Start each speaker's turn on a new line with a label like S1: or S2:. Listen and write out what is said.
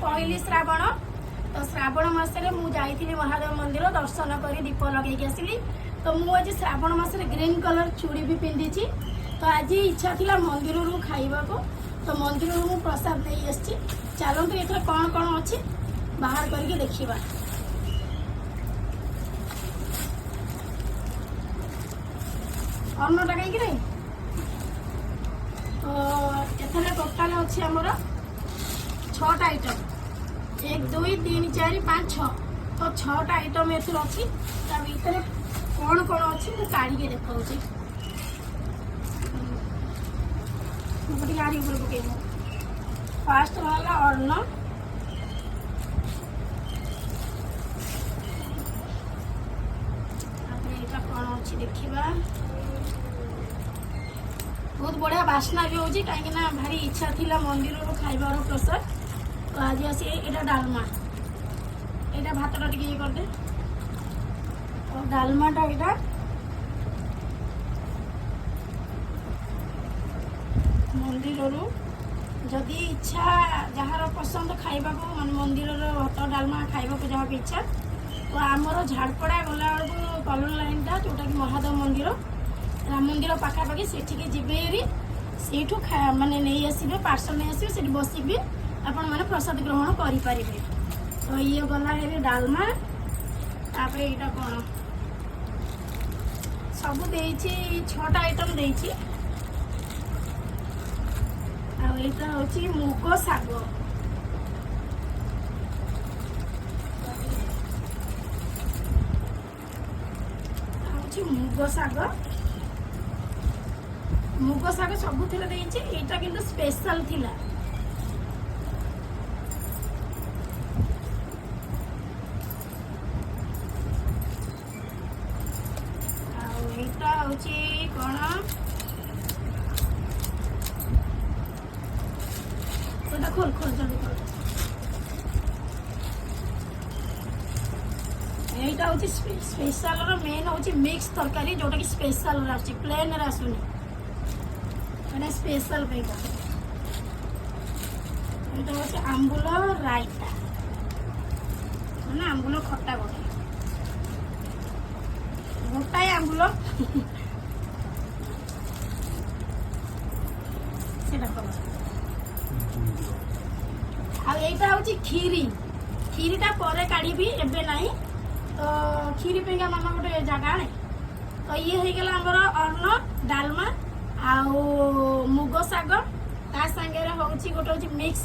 S1: पहली श्रावण तो श्रावण मसरे मु जाइली महादेव मंदिर दर्शन कर दीप लगे आसली तो मु आज श्रावण मसरे ग्रीन कलर चूड़ी भी पिंधि तो आज इच्छा थी मंदिर खाइबा को तो मंदिर मु प्रसाद नहीं आसी चलते ये कौन कौन अच्छी बाहर करके देखा अन्नटा कहीं तो एथरे टोटाल अच्छी आमर 6टा आइटम 1 2 3 4 5 6 तो 6टा आइटम एथर अच्छी भितर कौन कौन अच्छी मुझे काढ़ी देखा गाड़ी ऊपर पकड़ फास्ट वाला अन्न कौन अच्छी देखा बहुत बढ़िया बास्ना भी होची कहीं भारी इच्छा थिला मंदिर खाइबार प्रसाद तो आज आसी एटा डालमा एटा भातटा टिके ये करदे और डालमाटा एटा मंदिर जदि इच्छा जार पसंद खाइबा को मान मंदिर भात डालमा खाइबा को जहाँ भी इच्छा तो आमर झाड़पड़ा गला बेलू कलर लाइनटा जोटा कि महादेव मंदिर राम मंदिर पाखापाखि से जीवे सेठू माने नहीं आसबे पार्सल नहीं आसबे से बसिकी आपण मैंने प्रसाद ग्रहण करें तो ये गला है डालमा तापर यहाँ कौन सब 6टा आइटम देती आईटा हूँ मुग शाग मुग शाग सबुथ यहाँ कि स्पेशल थिला यहाँ हूँ कौन खोल खोल जल्दी खोल यहाँ हूँ स्पेशल मेन हूँ मिक्स तरकारी जोटा कि स्पेशल प्लेन आसुनी मैंने स्पेशल यहाँ हूँ आंबुल रायता मैंने आंबुल खट्टा गोटे गोटाए आंबुल यहाँ हूँ खीरी खीरीटा पर काढ़ी एबे ना तो खीरी पे मामा गोटे जगह आने तो ये हो गला आमर अन्न डालमा आउ मुग शाग ता सांगे हूँ गोटे हूँ मिक्स